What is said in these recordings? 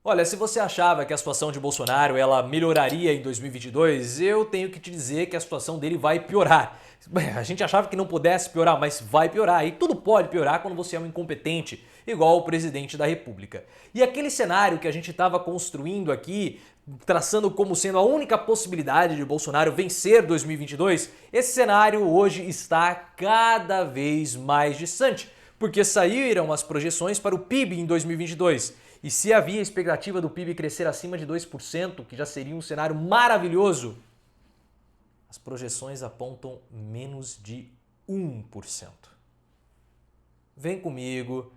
Olha, se você achava que a situação de Bolsonaro ela melhoraria em 2022, eu tenho que te dizer que a situação dele vai piorar. A gente achava que não pudesse piorar, mas vai piorar. E tudo pode piorar quando você é um incompetente, igual o presidente da República. E aquele cenário que a gente estava construindo aqui, traçando como sendo a única possibilidade de Bolsonaro vencer 2022, esse cenário hoje está cada vez mais distante, porque saíram as projeções para o PIB em 2022. E se havia a expectativa do PIB crescer acima de 2%, que já seria um cenário maravilhoso, as projeções apontam menos de 1%. Vem comigo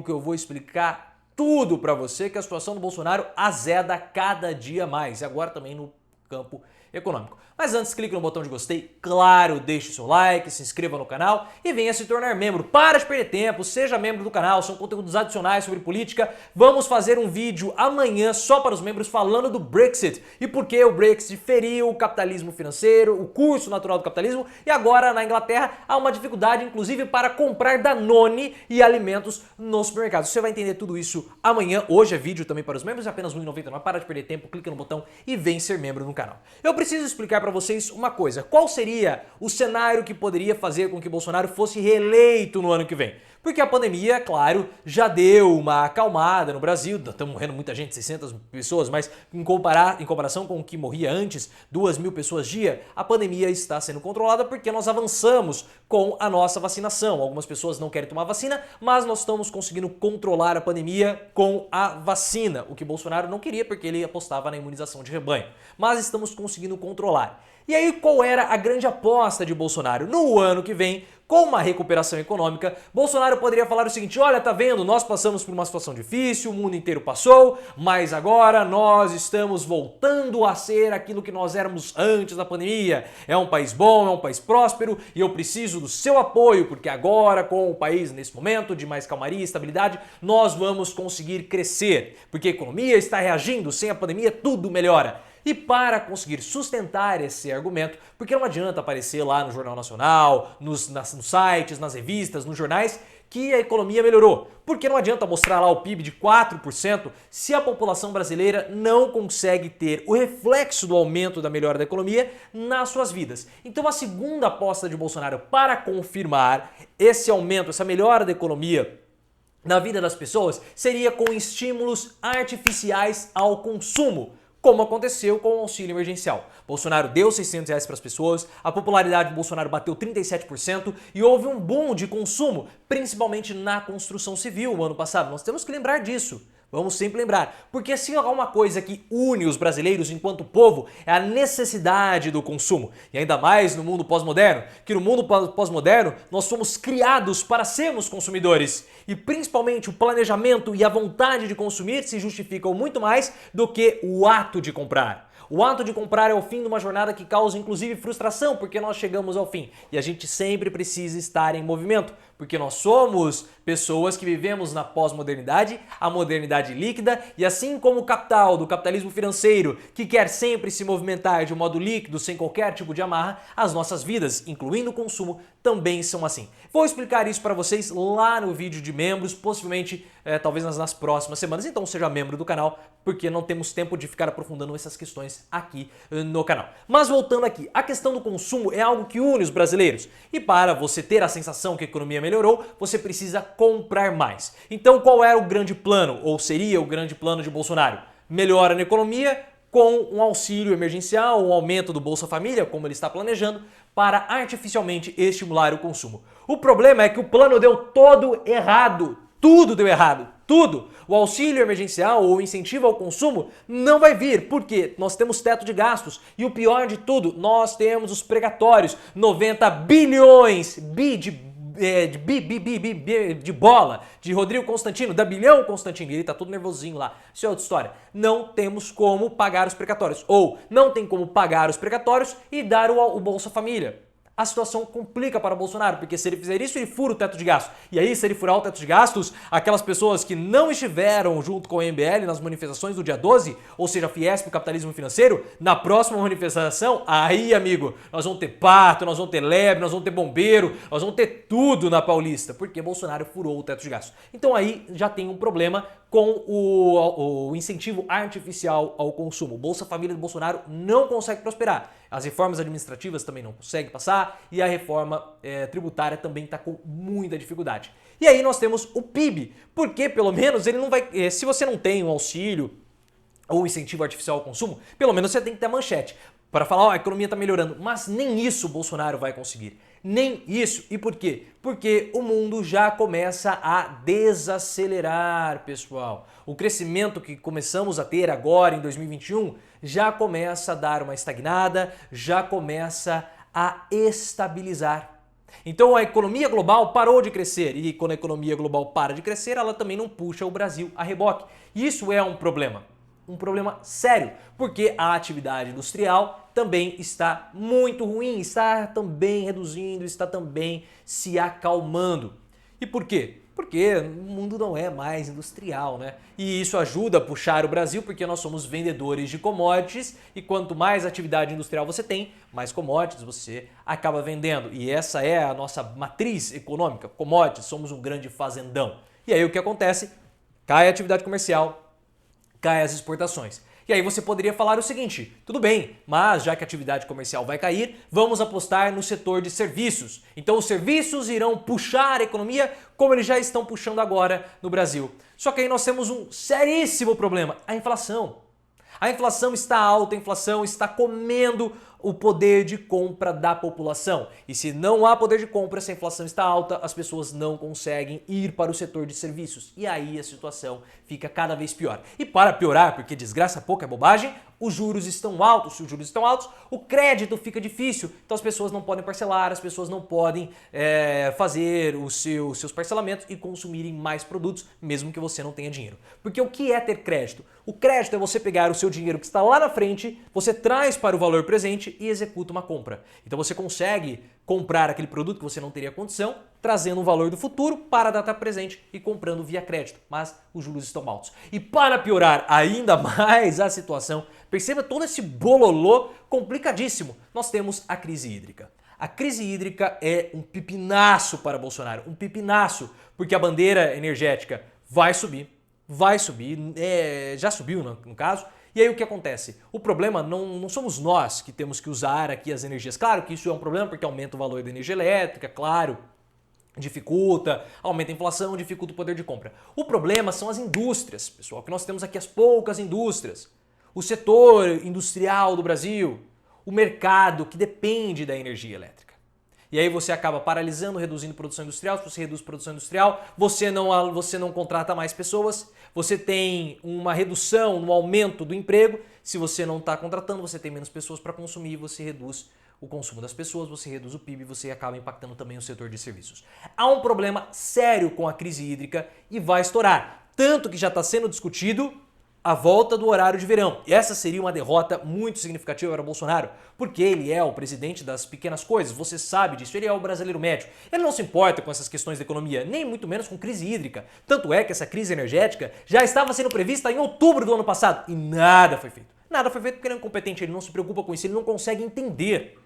que eu vou explicar tudo para você, que a situação do Bolsonaro azeda cada dia mais, e agora também no campo econômico. Mas antes, clique no botão de gostei, claro, deixe o seu like, se inscreva no canal e venha se tornar membro. Para de perder tempo, seja membro do canal, são conteúdos adicionais sobre política. Vamos fazer um vídeo amanhã só para os membros falando do Brexit e por que o Brexit feriu o capitalismo financeiro, o curso natural do capitalismo, e agora na Inglaterra há uma dificuldade inclusive para comprar Danone e alimentos nos supermercados. Você vai entender tudo isso amanhã. Hoje é vídeo também para os membros, é apenas R$ 1,99. Para de perder tempo, clica no botão e vem ser membro no canal. Eu preciso explicar para vocês uma coisa. Qual seria o cenário que poderia fazer com que Bolsonaro fosse reeleito no ano que vem? Porque a pandemia, claro, já deu uma acalmada no Brasil, estamos morrendo muita gente, 600 pessoas, mas em comparação com o que morria antes, 2.000 pessoas dia, a pandemia está sendo controlada porque nós avançamos com a nossa vacinação. Algumas pessoas não querem tomar vacina, mas nós estamos conseguindo controlar a pandemia com a vacina, o que Bolsonaro não queria porque ele apostava na imunização de rebanho. Mas estamos conseguindo controlar. E aí, qual era a grande aposta de Bolsonaro? No ano que vem, com uma recuperação econômica, Bolsonaro poderia falar o seguinte: olha, tá vendo, nós passamos por uma situação difícil, o mundo inteiro passou, mas agora nós estamos voltando a ser aquilo que nós éramos antes da pandemia. É um país bom, é um país próspero e eu preciso do seu apoio, porque agora, com o país nesse momento de mais calmaria e estabilidade, nós vamos conseguir crescer, porque a economia está reagindo, sem a pandemia tudo melhora. E para conseguir sustentar esse argumento, porque não adianta aparecer lá no Jornal Nacional, nos sites, nas revistas, nos jornais, que a economia melhorou. Porque não adianta mostrar lá o PIB de 4% se a população brasileira não consegue ter o reflexo do aumento da melhora da economia nas suas vidas. Então a segunda aposta de Bolsonaro para confirmar esse aumento, essa melhora da economia na vida das pessoas, seria com estímulos artificiais ao consumo, como aconteceu com o auxílio emergencial. Bolsonaro deu R$600 para as pessoas, a popularidade do Bolsonaro bateu 37% e houve um boom de consumo, principalmente na construção civil no ano passado. Nós temos que lembrar disso. Vamos sempre lembrar, porque se há uma coisa que une os brasileiros enquanto povo é a necessidade do consumo. E ainda mais no mundo pós-moderno, que no mundo pós-moderno nós somos criados para sermos consumidores. E principalmente o planejamento e a vontade de consumir se justificam muito mais do que o ato de comprar. O ato de comprar é o fim de uma jornada que causa inclusive frustração, porque nós chegamos ao fim. E a gente sempre precisa estar em movimento, porque nós somos pessoas que vivemos na pós-modernidade, a modernidade líquida, e assim como o capital do capitalismo financeiro, que quer sempre se movimentar de um modo líquido, sem qualquer tipo de amarra, as nossas vidas, incluindo o consumo, também são assim. Vou explicar isso para vocês lá no vídeo de membros, possivelmente, talvez nas próximas semanas, então seja membro do canal, porque não temos tempo de ficar aprofundando essas questões aqui no canal. Mas voltando aqui, a questão do consumo é algo que une os brasileiros, e para você ter a sensação que a economia melhorou, você precisa comprar mais. Então qual era o grande plano, ou seria o grande plano de Bolsonaro? Melhora na economia com um auxílio emergencial, um aumento do Bolsa Família, como ele está planejando, para artificialmente estimular o consumo. O problema é que o plano deu todo errado. Tudo deu errado, tudo. O auxílio emergencial ou o incentivo ao consumo não vai vir, porque nós temos teto de gastos e o pior de tudo, nós temos os precatórios, 90 bilhões, de bola, de Rodrigo Constantino, da Bilhão Constantino, ele tá todo nervosinho lá, isso é outra história. Não temos como pagar os precatórios, ou não tem como pagar os precatórios e dar o Bolsa Família. A situação complica para o Bolsonaro, porque se ele fizer isso, ele fura o teto de gastos. E aí, se ele furar o teto de gastos, aquelas pessoas que não estiveram junto com o MBL nas manifestações do dia 12, ou seja, a Fiesp, o capitalismo financeiro, na próxima manifestação, aí, amigo, nós vamos ter pato, nós vamos ter lebre, nós vamos ter bombeiro, nós vamos ter tudo na Paulista, porque Bolsonaro furou o teto de gastos. Então aí já tem um problema com o incentivo artificial ao consumo. Bolsa Família do Bolsonaro não consegue prosperar. As reformas administrativas também não conseguem passar e a reforma tributária também está com muita dificuldade. E aí nós temos o PIB, porque pelo menos ele não vai... se você não tem um auxílio ou incentivo artificial ao consumo, pelo menos você tem que ter a manchete para falar, ó, a economia está melhorando. Mas nem isso o Bolsonaro vai conseguir. Nem isso. E por quê? Porque o mundo já começa a desacelerar, pessoal. O crescimento que começamos a ter agora em 2021 já começa a dar uma estagnada, já começa a estabilizar. Então a economia global parou de crescer e quando a economia global para de crescer, ela também não puxa o Brasil a reboque. Isso é um problema sério, porque a atividade industrial também está muito ruim, está também reduzindo, está também se acalmando. E por quê? Porque o mundo não é mais industrial, né? E isso ajuda a puxar o Brasil, porque nós somos vendedores de commodities e quanto mais atividade industrial você tem, mais commodities você acaba vendendo. E essa é a nossa matriz econômica, commodities, somos um grande fazendão. E aí o que acontece? Cai a atividade comercial, cai as exportações. E aí você poderia falar o seguinte, tudo bem, mas já que a atividade comercial vai cair, vamos apostar no setor de serviços. Então os serviços irão puxar a economia como eles já estão puxando agora no Brasil. Só que aí nós temos um seríssimo problema, a inflação. A inflação está alta, a inflação está comendo o poder de compra da população. E se não há poder de compra, se a inflação está alta, as pessoas não conseguem ir para o setor de serviços. E aí a situação fica cada vez pior. E para piorar, porque desgraça pouca é bobagem, os juros estão altos. Se os juros estão altos, o crédito fica difícil. Então as pessoas não podem parcelar, as pessoas não podem fazer os seus parcelamentos e consumirem mais produtos, mesmo que você não tenha dinheiro. Porque o que é ter crédito? O crédito é você pegar o seu dinheiro que está lá na frente, você traz para o valor presente e executa uma compra. Então você consegue comprar aquele produto que você não teria condição, trazendo um valor do futuro para a data presente e comprando via crédito. Mas os juros estão altos. E para piorar ainda mais a situação, perceba todo esse bololô complicadíssimo. Nós temos a crise hídrica. A crise hídrica é um pepinaço para Bolsonaro, um pepinaço, porque a bandeira energética vai subir, já subiu no caso. E aí o que acontece? O problema não somos nós que temos que usar aqui as energias. Claro que isso é um problema porque aumenta o valor da energia elétrica, claro, dificulta, aumenta a inflação, dificulta o poder de compra. O problema são as indústrias, pessoal, que nós temos aqui as poucas indústrias. O setor industrial do Brasil, o mercado que depende da energia elétrica. E aí você acaba paralisando, reduzindo produção industrial. Se você reduz produção industrial, você não contrata mais pessoas, você tem uma redução no aumento do emprego. Se você não está contratando, você tem menos pessoas para consumir, você reduz o consumo das pessoas, você reduz o PIB, você acaba impactando também o setor de serviços. Há um problema sério com a crise hídrica e vai estourar. Tanto que já está sendo discutido a volta do horário de verão. E essa seria uma derrota muito significativa para Bolsonaro, porque ele é o presidente das pequenas coisas, você sabe disso, ele é o brasileiro médio. Ele não se importa com essas questões da economia, nem muito menos com crise hídrica. Tanto é que essa crise energética já estava sendo prevista em outubro do ano passado e nada foi feito. Nada foi feito porque ele é incompetente, ele não se preocupa com isso, ele não consegue entender.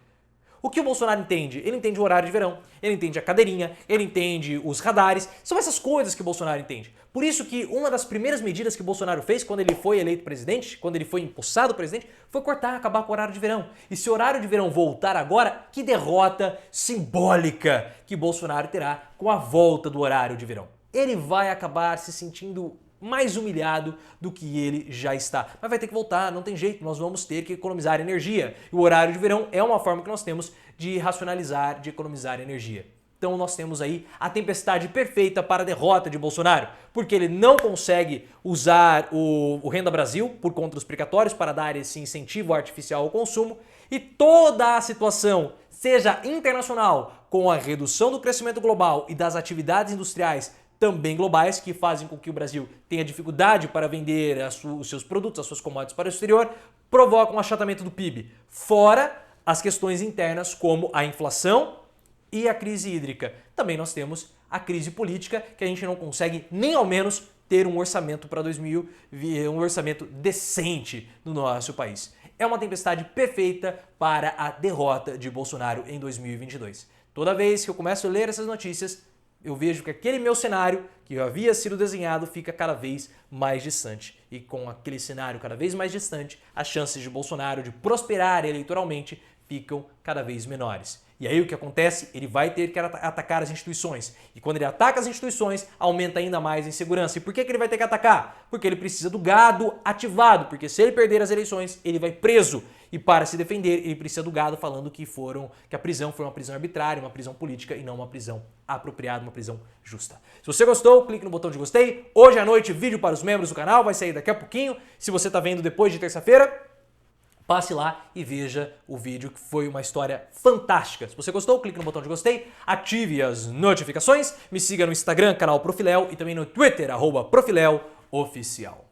O que o Bolsonaro entende? Ele entende o horário de verão, ele entende a cadeirinha, ele entende os radares, são essas coisas que o Bolsonaro entende. Por isso que uma das primeiras medidas que o Bolsonaro fez quando ele foi eleito presidente, quando ele foi empossado presidente, foi cortar, acabar com o horário de verão. E se o horário de verão voltar agora, que derrota simbólica que Bolsonaro terá com a volta do horário de verão. Ele vai acabar se sentindo mais humilhado do que ele já está. Mas vai ter que voltar, não tem jeito, nós vamos ter que economizar energia. E o horário de verão é uma forma que nós temos de racionalizar, de economizar energia. Então nós temos aí a tempestade perfeita para a derrota de Bolsonaro, porque ele não consegue usar o Renda Brasil por conta dos precatórios para dar esse incentivo artificial ao consumo e toda a situação, seja internacional, com a redução do crescimento global e das atividades industriais também globais, que fazem com que o Brasil tenha dificuldade para vender os seus produtos, as suas commodities para o exterior, provocam um achatamento do PIB. Fora as questões internas como a inflação e a crise hídrica. Também nós temos a crise política, que a gente não consegue nem ao menos ter um orçamento para um orçamento decente no nosso país. É uma tempestade perfeita para a derrota de Bolsonaro em 2022. Toda vez que eu começo a ler essas notícias, eu vejo que aquele meu cenário que havia sido desenhado fica cada vez mais distante. E com aquele cenário cada vez mais distante, as chances de Bolsonaro de prosperar eleitoralmente ficam cada vez menores. E aí o que acontece? Ele vai ter que atacar as instituições. E quando ele ataca as instituições, aumenta ainda mais a insegurança. E por que ele vai ter que atacar? Porque ele precisa do gado ativado. Porque se ele perder as eleições, ele vai preso. E para se defender, ele precisa do gado falando que a prisão foi uma prisão arbitrária, uma prisão política e não uma prisão apropriada, uma prisão justa. Se você gostou, clique no botão de gostei. Hoje à noite, vídeo para os membros do canal, vai sair daqui a pouquinho. Se você está vendo depois de terça-feira, passe lá e veja o vídeo, que foi uma história fantástica. Se você gostou, clique no botão de gostei, ative as notificações, me siga no Instagram, canal Profiléu, e também no Twitter, @ProfiléuOficial.